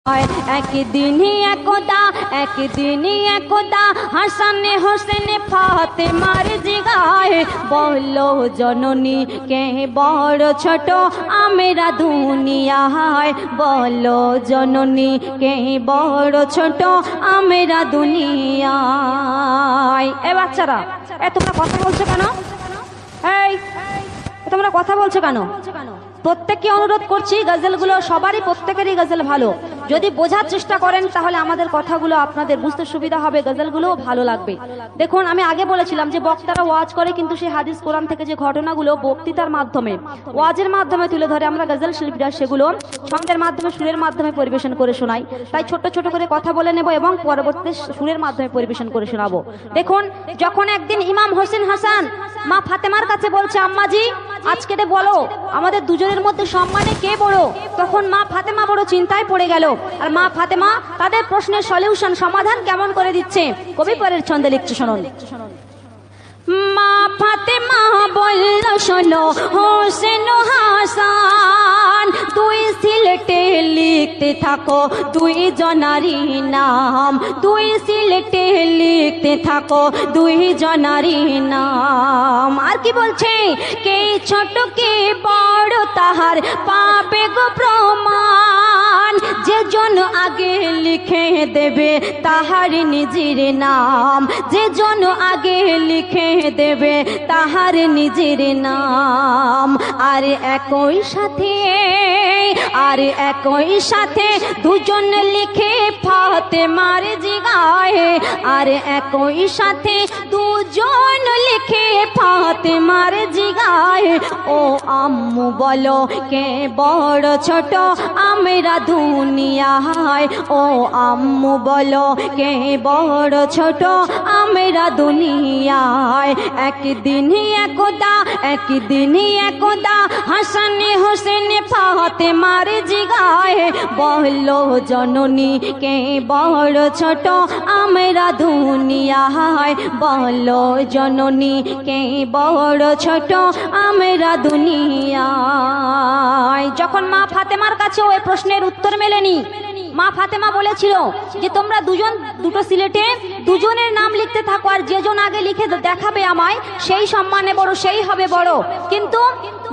একদিন একদা হাসান হোসেন ফাতেমার জিগায় বললো জননী কে বড় ছোট আমরা দুনিয়ায়, বললো জননী কে বড় ছোট আমরা দুনিয়ায়। এ বাচ্চারা, তোমরা কথা বলছো কেন? তোমরা কথা বলছো কেন? প্রত্যেককে অনুরোধ করছি, গজলগুলো সবারই প্রত্যেকেরই গজল ভালো। যদি বোঝার চেষ্টা করেন তাহলে আমাদের কথাগুলো আপনাদের বুঝতে সুবিধা হবে, গজলগুলোও ভালো লাগবে। দেখুন, আমি আগে বলেছিলাম যে বক্তারা ওয়াজ করে, কিন্তু সেই হাদিস কোরআন থেকে যে ঘটনাগুলো বক্তৃতার মাধ্যমে ওয়াজের মাধ্যমে তুলে ধরে, আমরা গজল শিল্পীরা সেগুলো ছন্দের মাধ্যমে সুরের মাধ্যমে পরিবেশন করে শোনাই। তাই ছোট ছোট করে কথা বলে নেব এবং পরবর্তী সুরের মাধ্যমে পরিবেশন করে শোনাবো। দেখুন, যখন একদিন ইমাম হোসেন হাসান মা ফাতেমার কাছে বলছে, আম্মাজি আজকে বলো আমাদের দুজনের মধ্যে সম্মানে কে বড়, তখন মা ফাতেমা বড় চিন্তায় পড়ে গেল। আর মা ফাতেমা তাদের প্রশ্নের সলিউশন সমাধান কেমন করে দিচ্ছে কবি পরের ছন্দে লিখছে, শুনুন। মা ফাতেমা বলল, শোনো হোসেন হাসান, তুই সিলেটে লিখতে থাকো দুই জনারি নাম, তুই সিলেটে লিখতে থাকো দুই জনারি নাম। আর কি বলছে, কে ছোট কে বড় তাহার পাবে গো প্রমাণ, যে জন আগে লিখে দেবে তাহার নিজের নাম, যে জন আগে লিখে দেবে তাহার নিজের নাম। আর একই সাথে দুজন লিখে ফাতেমার জিগায়, আর একই সাথে দুজন লিখে ফাতেমার জিগায়, ও আম্মু বলো কে বড় ছোট আমরা দুনিয়ায়, ও আম্মু বলো কে বড় ছোট আমরা দুনিয়ায়। একদিন একদা হাসান হোসেন ফাতেমার জিগায় বললো জননী কে বড় ছোট আমরা দুনিয়ায়, বললো জননী কে বড় ছোট আমরা দুনিয়ায়। যখন মা ফাতেমার কাছে ওই প্রশ্নের উত্তর মেলেনি, মা ফাতেমা বলেছিল যে তোমরা দুটো সিলেটে দুজনের নাম লিখতে থাকো, আর যেজন আগে লিখে দেখাবে আমায় সেই সম্মানে বড়, সেই হবে বড়। কিন্তু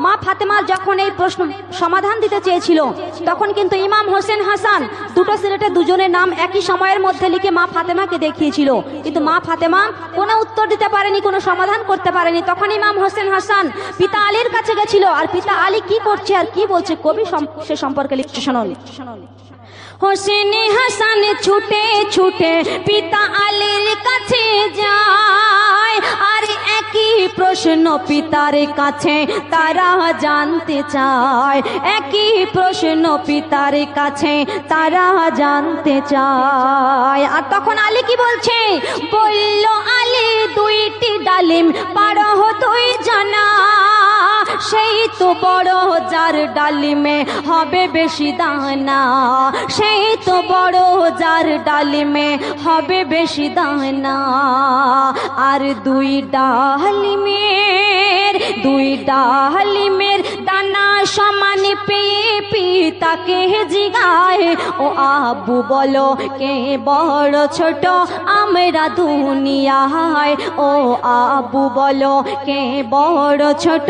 মা ফাতেমা যখন এই প্রশ্ন সমাধান দিতে চেয়েছিল, তখন কিন্তু ইমাম হোসেন হাসান দুটো সিলেটে দুজনের নাম একই সময়ের মধ্যে লিখে মা ফাতেমাকে দেখিয়েছিল, কিন্তু মা ফাতেমা কোনো উত্তর দিতে পারেনি, কোনো সমাধান করতে পারেনি। তখন ইমাম হোসেন হাসান পিতা আলীর কাছে গেছিল, আর পিতা আলী কি করছে আর কি বলছে কবি সে সম্পর্কে লিখছে, শুনুন। হোসেন হাসান ছুটে ছুটে পিতা আলীর কাছে যায়, আর একই প্রশ্ন পিতার কাছে তারা জানতে চায়, একই প্রশ্ন পিতার কাছে তারা জানতে চায়। আর তখন আলী কি বলছে, বলল আলী দুইটি ডালিম পারো তুই জানা, সেই তো বড় যার ডালিমে হবে বেশি দানা, সেই তো বড় যার ডালিমে হবে বেশি দানা। আর দুই ডালিমের দানা সমান পেয়ে পিতাকে জিগায়, ও আব্বু বলো কে বড় ছোট আমরা দুনিয়ায়, ও আব্বু বলো কে বড় ছোট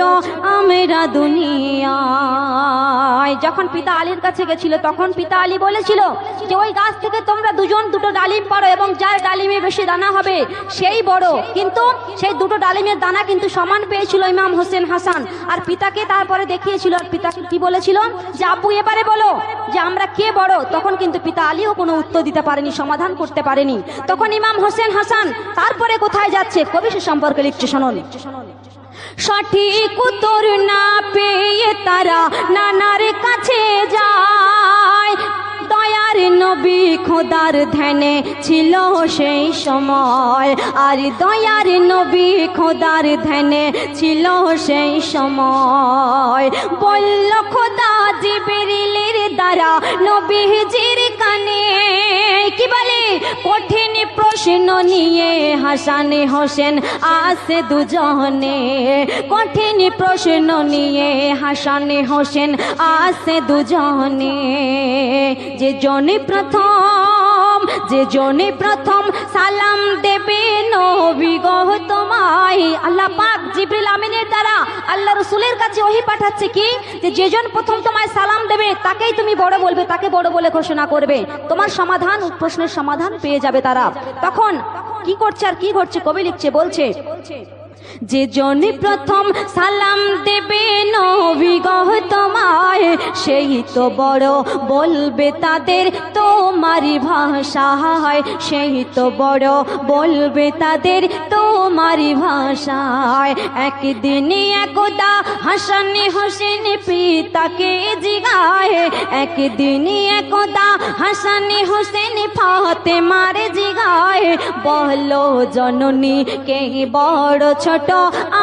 আমরা দুনিয়ায়। যখন পিতা আলীর কাছে গেছিল, তখন পিতা আলী বলেছিল যে ওই গাছ থেকে তোমরা দুটো ডালিম পারো, এবং যার ডালিমে বেশি দানা হবে সেই বড়। কিন্তু সেই দুটো ডালিমের দানা কিন্তু সমান পেয়েছিল ইমাম হোসেন হাসান, আর পিতাকে তারপরে দেখিয়েছিল। আর পিতা কি বলেছিল যে আব্বু এবারে বলো যে আমরা কে বড়। তখন কিন্তু পিতা আলীও কোনো উত্তর দিতে পারেনি, সমাধান করতে পারেনি। তখন ইমাম হোসেন হাসান তারপরে কোথায় যাচ্ছে কবি সে সম্পর্কে লিখছে, শুনুন। সঠিক উত্তর না পেয়ে তারা নানার কাছে যায়, দয়ার নবী খোদার ধ্যানে ছিল সেই সময়, আর দয়ার নবী খোদার ধ্যানে ছিল সেই সময়। বলল খোদা জিবরিলের দ্বারা নবীজির কানে, কি বলে কঠিন প্রশ্ন প্রশ্ন নিয়ে হাসান হোসেন আসে দুজনে, কঠিন প্রশ্ন নিয়ে হাসান হোসেন আসে দুজনে। যে জনে প্রথম সালাম দেবে নবী গো তোমায়, আল্লাহ পাক জিবরিল আমিনের দ্বারা আল্লাহ রাসূলের কাছে ওহী পাঠাচ্ছে কি, যে যেজন প্রথম তোমায় সালাম দেবে তাকেই তুমি বড় বলবে, তাকে বড় বলে ঘোষণা করবে, তোমার সমাধান, প্রশ্নের সমাধান পেয়ে যাবে তারা। তখন কি করছে আর কি ঘটছে কবি লিখছে, বলছে যে জনে প্রথম সালাম দেবে নবী গো তোমায়, সেই তো বড় বলবে তাদের তোমারি ভাষায়, সেই তো বড় বলবে তাদের তোমারি ভাষায়। একদিন একদা হাসান হোসেন পিতাকে জিগায়, একদিন একদা হাসান হোসেন ফাতেমার জিগায়, বলো জননী কে বড় ছোট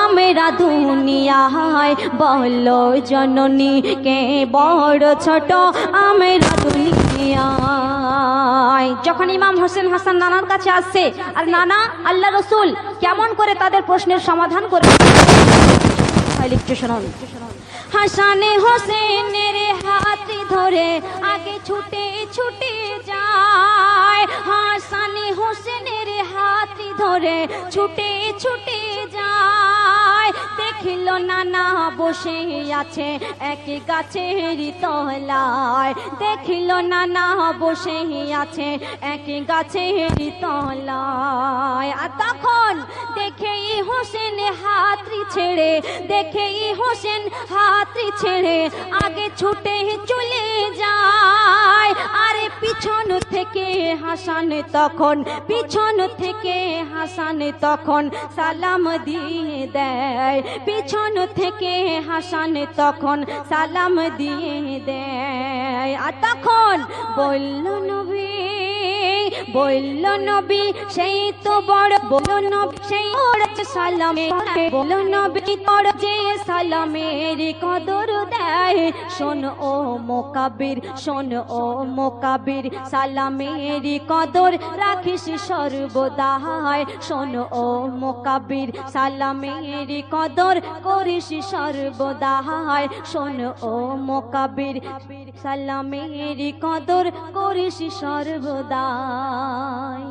আমরা দুনিয়ায়, বলো জননী কে বড় ছোট আমরা দুনিয়ায়। যখন ইমাম হোসেন হাসান নানার কাছে আসছে, আর নানা আল্লাহ রসুল কেমন করে তাদের প্রশ্নের সমাধান করে লিখতে শুনুন। হাসান হোসেনের হাত ধরে আগে ছুটে ছুটে যায়, হাসান হোসেনের হাত ধরে ছুটে ছুটে যায়, দেখিল নানা বসে আছে এক গাছের তলায়, দেখিল নানা বসে আছে এক গাছের তলায়। আর তখন দেখেই হোসেন হাতড়ি ছেড়ে, দেখেই হোসেন হাতড়ি ছেড়ে আগে ছুটে চলে যায়, আরে পিছন থেকে হাসান তখন, পিছন থেকে হাসান তখন সালাম দিয়ে দেয়, পিছন থেকে হাসান তখন সালাম দিয়ে দেয়। আর তখন বলল নবী, বলল নবী সেই তো বড়, বলল নবী সেই সালামে, বলল নবী তোর যে সালামের কদর দেয়, শোন ও মোকাবির, শোন ও মোকাবির সালামের কদর রাখিস সর্বদাই, শোন ও মোকাবির সালামের কদর করিস সর্বদাই, শোন ও মোকাবির সালামের কদর করিস সর্বদাই।